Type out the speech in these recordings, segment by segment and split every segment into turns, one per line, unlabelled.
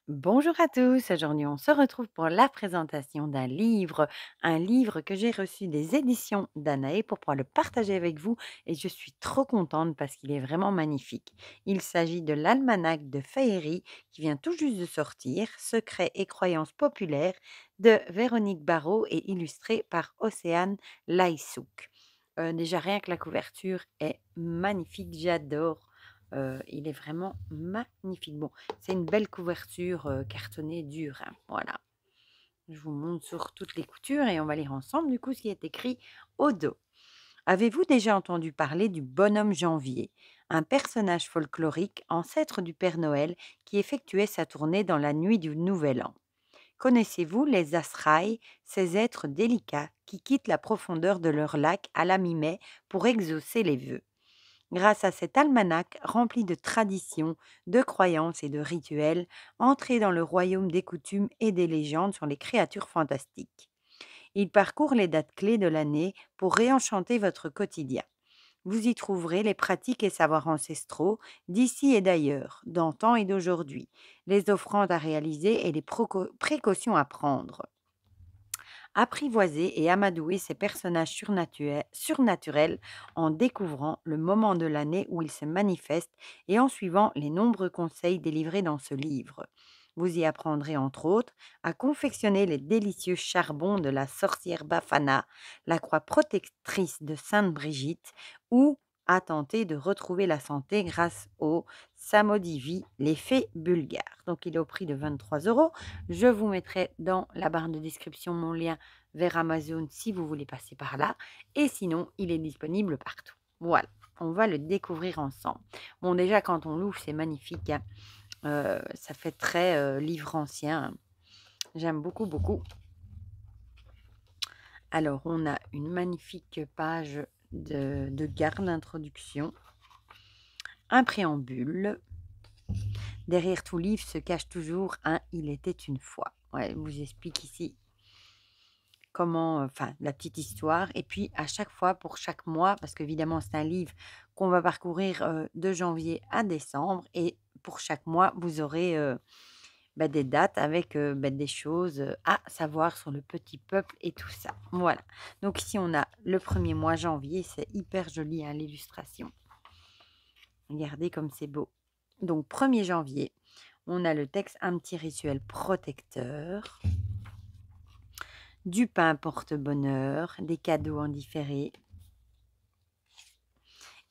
Bonjour à tous, aujourd'hui on se retrouve pour la présentation un livre que j'ai reçu des éditions Danae pour pouvoir le partager avec vous et je suis trop contente parce qu'il est vraiment magnifique. Il s'agit de l'almanach de Féerie qui vient tout juste de sortir, Secrets et croyances populaires de Véronique Barrault et illustré par Océane Laïsouk. Déjà rien que la couverture est magnifique, j'adore. Il est vraiment magnifique. Bon, c'est une belle couverture, cartonnée dure, hein, voilà. Je vous montre sur toutes les coutures et on va lire ensemble du coup ce qui est écrit au dos. Avez-vous déjà entendu parler du bonhomme Janvier, un personnage folklorique ancêtre du Père Noël qui effectuait sa tournée dans la nuit du Nouvel An? Connaissez-vous les Asraï, ces êtres délicats qui quittent la profondeur de leur lac à la mi-mai pour exaucer les vœux? Grâce à cet almanach rempli de traditions, de croyances et de rituels, entrez dans le royaume des coutumes et des légendes sur les créatures fantastiques. Il parcourt les dates clés de l'année pour réenchanter votre quotidien. Vous y trouverez les pratiques et savoirs ancestraux d'ici et d'ailleurs, d'antan et d'aujourd'hui, les offrandes à réaliser et les précautions à prendre. Apprivoiser et amadouer ces personnages surnaturels en découvrant le moment de l'année où ils se manifestent et en suivant les nombreux conseils délivrés dans ce livre. Vous y apprendrez entre autres à confectionner les délicieux charbons de la sorcière Bafana, la croix protectrice de Sainte Brigitte ou à tenter de retrouver la santé grâce au Samodivi, les fées bulgares. Donc il est au prix de 23 €. Je vous mettrai dans la barre de description mon lien vers Amazon si vous voulez passer par là. Et sinon, il est disponible partout. Voilà, on va le découvrir ensemble. Bon, déjà, quand on l'ouvre, c'est magnifique, hein. Ça fait très livre ancien, hein. J'aime beaucoup, beaucoup. Alors, on a une magnifique page de garde d'introduction, un préambule. Derrière tout livre se cache toujours un Il était une fois. Ouais, je vous explique ici comment, enfin, la petite histoire et puis à chaque fois, pour chaque mois, parce qu'évidemment c'est un livre qu'on va parcourir, de janvier à décembre et pour chaque mois, vous aurez, des dates avec, des choses, à savoir sur le petit peuple et tout ça. Voilà. Donc ici, on a le premier mois, janvier, c'est hyper joli, hein, l'illustration. Regardez comme c'est beau. Donc 1er janvier, on a le texte: «Un petit rituel protecteur». Du pain porte-bonheur, des cadeaux en différé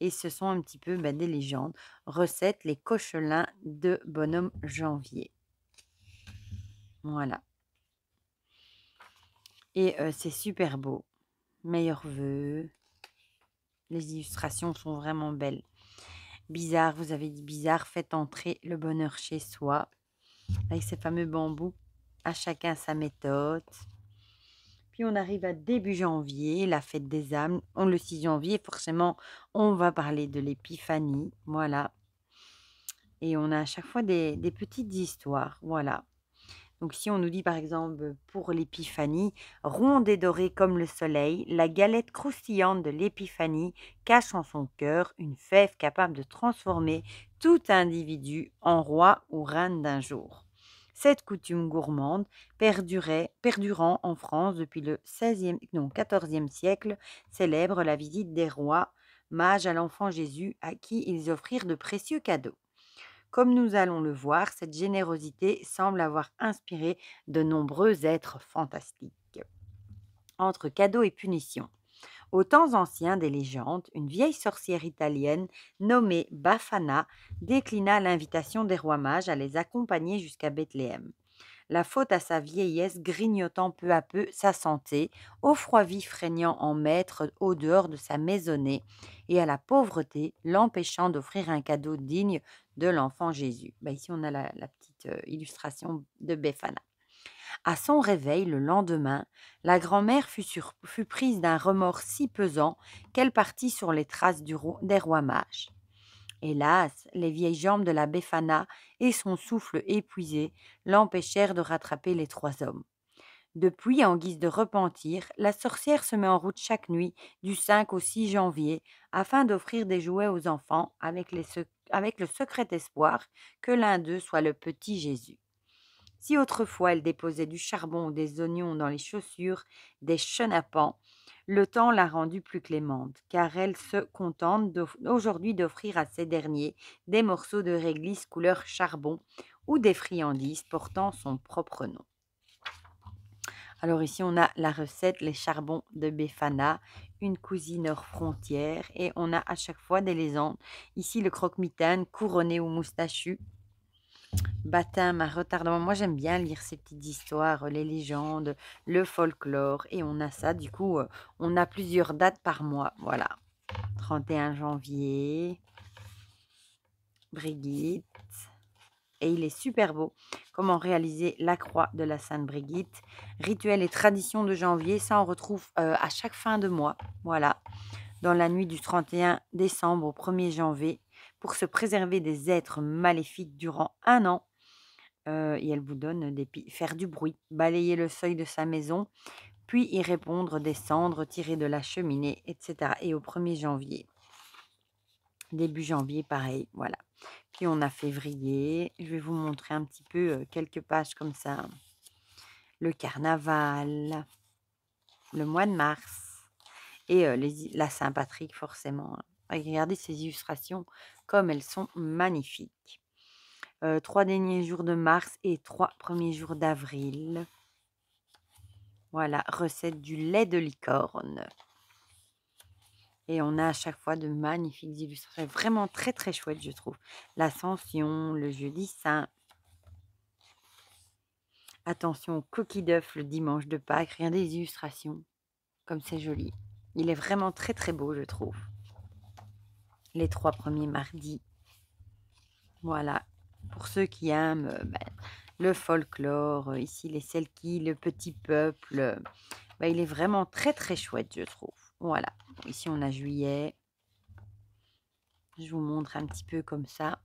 et ce sont un petit peu, des légendes. Recette: les cochelins de bonhomme Janvier. Voilà et c'est super beau. Meilleurs vœux, les illustrations sont vraiment belles. Bizarre, vous avez dit: «Bizarre, faites entrer le bonheur chez soi», avec ces fameux bambous. À chacun sa méthode. Puis on arrive à début janvier, la fête des âmes. Le 6 janvier, forcément, on va parler de l'épiphanie, voilà. Et on a à chaque fois des petites histoires, voilà. Donc si on nous dit par exemple pour l'épiphanie: «Ronde et dorée comme le soleil, la galette croustillante de l'épiphanie cache en son cœur une fève capable de transformer tout individu en roi ou reine d'un jour». Cette coutume gourmande perdurant en France depuis le 16e, non 14e siècle, célèbre la visite des rois mages à l'enfant Jésus à qui ils offrirent de précieux cadeaux. Comme nous allons le voir, cette générosité semble avoir inspiré de nombreux êtres fantastiques. Entre cadeaux et punitions. Aux temps anciens des légendes, une vieille sorcière italienne nommée Bafana déclina l'invitation des rois mages à les accompagner jusqu'à Bethléem. La faute à sa vieillesse grignotant peu à peu sa santé, au froid vif régnant en maître au dehors de sa maisonnée, et à la pauvreté l'empêchant d'offrir un cadeau digne de l'enfant Jésus. Ici, on a la petite illustration de Befana. À son réveil le lendemain, la grand-mère fut prise d'un remords si pesant qu'elle partit sur les traces des rois mages. Hélas, les vieilles jambes de la Befana et son souffle épuisé l'empêchèrent de rattraper les trois hommes. Depuis, en guise de repentir, la sorcière se met en route chaque nuit du 5 au 6 janvier afin d'offrir des jouets aux enfants avec le secret espoir que l'un d'eux soit le petit Jésus. Si autrefois elle déposait du charbon ou des oignons dans les chaussures des chenapans, le temps l'a rendue plus clémente, car elle se contente aujourd'hui d'offrir à ces derniers des morceaux de réglisse couleur charbon ou des friandises portant son propre nom. Alors ici, on a la recette, les charbons de Befana, une cousine hors frontière, et on a à chaque fois des légendes. Ici, le croque-mitaine, couronné ou moustachu, baptême à retardement. Moi, j'aime bien lire ces petites histoires, les légendes, le folklore, et on a ça. Du coup, on a plusieurs dates par mois. Voilà. 31 janvier, Brigitte. Et il est super beau. Comment réaliser la croix de la Sainte Brigitte. Rituels et traditions de janvier, ça on retrouve à chaque fin de mois. Voilà, dans la nuit du 31 décembre au 1er janvier, pour se préserver des êtres maléfiques durant un an. Et elle vous donne faire du bruit, balayer le seuil de sa maison, puis y répondre des cendres tirées de la cheminée, etc. Et au 1er janvier. Début janvier, pareil, voilà. Puis on a février. Je vais vous montrer un petit peu quelques pages comme ça. Le carnaval, le mois de mars et la Saint-Patrick forcément. Regardez ces illustrations comme elles sont magnifiques. 3 derniers jours de mars et 3 premiers jours d'avril. Voilà, recette du lait de licorne. Et on a à chaque fois de magnifiques illustrations. Vraiment très très chouette, je trouve. L'Ascension, le jeudi saint. Attention aux coquilles d'œufs le dimanche de Pâques. Regardez les illustrations. Comme c'est joli. Il est vraiment très très beau, je trouve. Les 3 premiers mardis. Voilà. Pour ceux qui aiment le folklore, ici les Selkis, le petit peuple. Il est vraiment très très chouette, je trouve. Voilà. Ici on a juillet. Je vous montre un petit peu comme ça.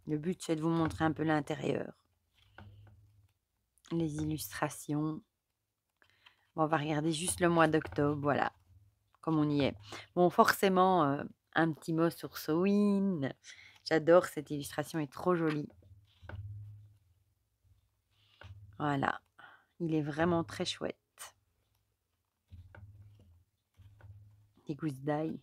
Le but c'est de vous montrer un peu l'intérieur. Les illustrations. Bon, on va regarder juste le mois d'octobre, voilà, comme on y est. Bon, forcément, un petit mot sur Samhain. J'adore cette illustration, elle est trop jolie. Voilà, il est vraiment très chouette. Des gousses d'ail.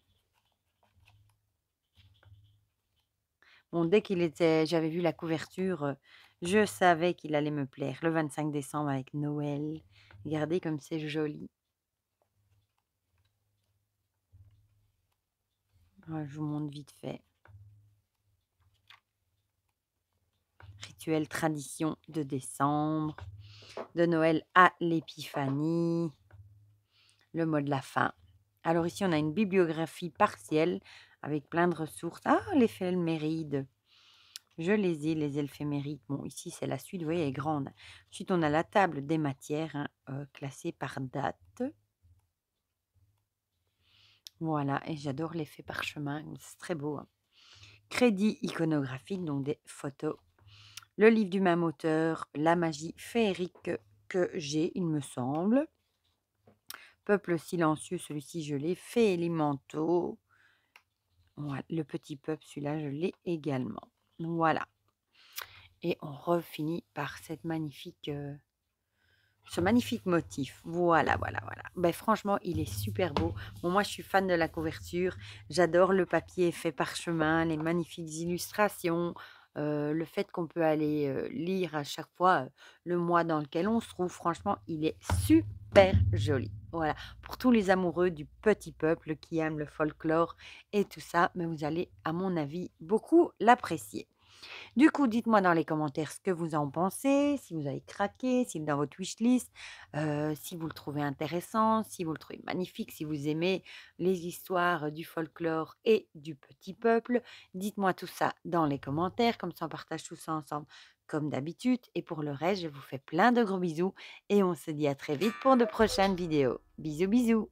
Bon, dès qu'il était, j'avais vu la couverture, je savais qu'il allait me plaire. Le 25 décembre avec Noël. Regardez comme c'est joli. Voilà, je vous montre vite fait. Rituel tradition de décembre. De Noël à l'épiphanie. Le mot de la fin. Alors ici, on a une bibliographie partielle avec plein de ressources. Ah, l'éphéméride. Je les ai, les éphémérides. Bon, ici, c'est la suite, vous voyez, elle est grande. Ensuite, on a la table des matières, classée par date. Voilà, et j'adore l'effet parchemin, c'est très beau. Hein. Crédit iconographique, donc des photos. Le livre du même auteur, La magie féerique que j'ai, il me semble. Peuple silencieux, celui-ci je l'ai. Fée élémentaux. Voilà, le petit peuple, celui-là je l'ai également. Voilà. Et on refinit par cette magnifique, ce magnifique motif. Voilà, voilà, voilà. Ben, franchement, il est super beau. Bon, moi, je suis fan de la couverture. J'adore le papier fait parchemin, les magnifiques illustrations, le fait qu'on peut aller lire à chaque fois le mois dans lequel on se trouve. Franchement, il est super joli. Voilà. Pour tous les amoureux du petit peuple qui aiment le folklore et tout ça, mais vous allez, à mon avis, beaucoup l'apprécier. Du coup, dites-moi dans les commentaires ce que vous en pensez, si vous avez craqué, s'il est dans votre wishlist, si vous le trouvez intéressant, si vous le trouvez magnifique, si vous aimez les histoires du folklore et du petit peuple. Dites-moi tout ça dans les commentaires, comme ça on partage tout ça ensemble comme d'habitude. Et pour le reste, je vous fais plein de gros bisous et on se dit à très vite pour de prochaines vidéos. Bisous, bisous!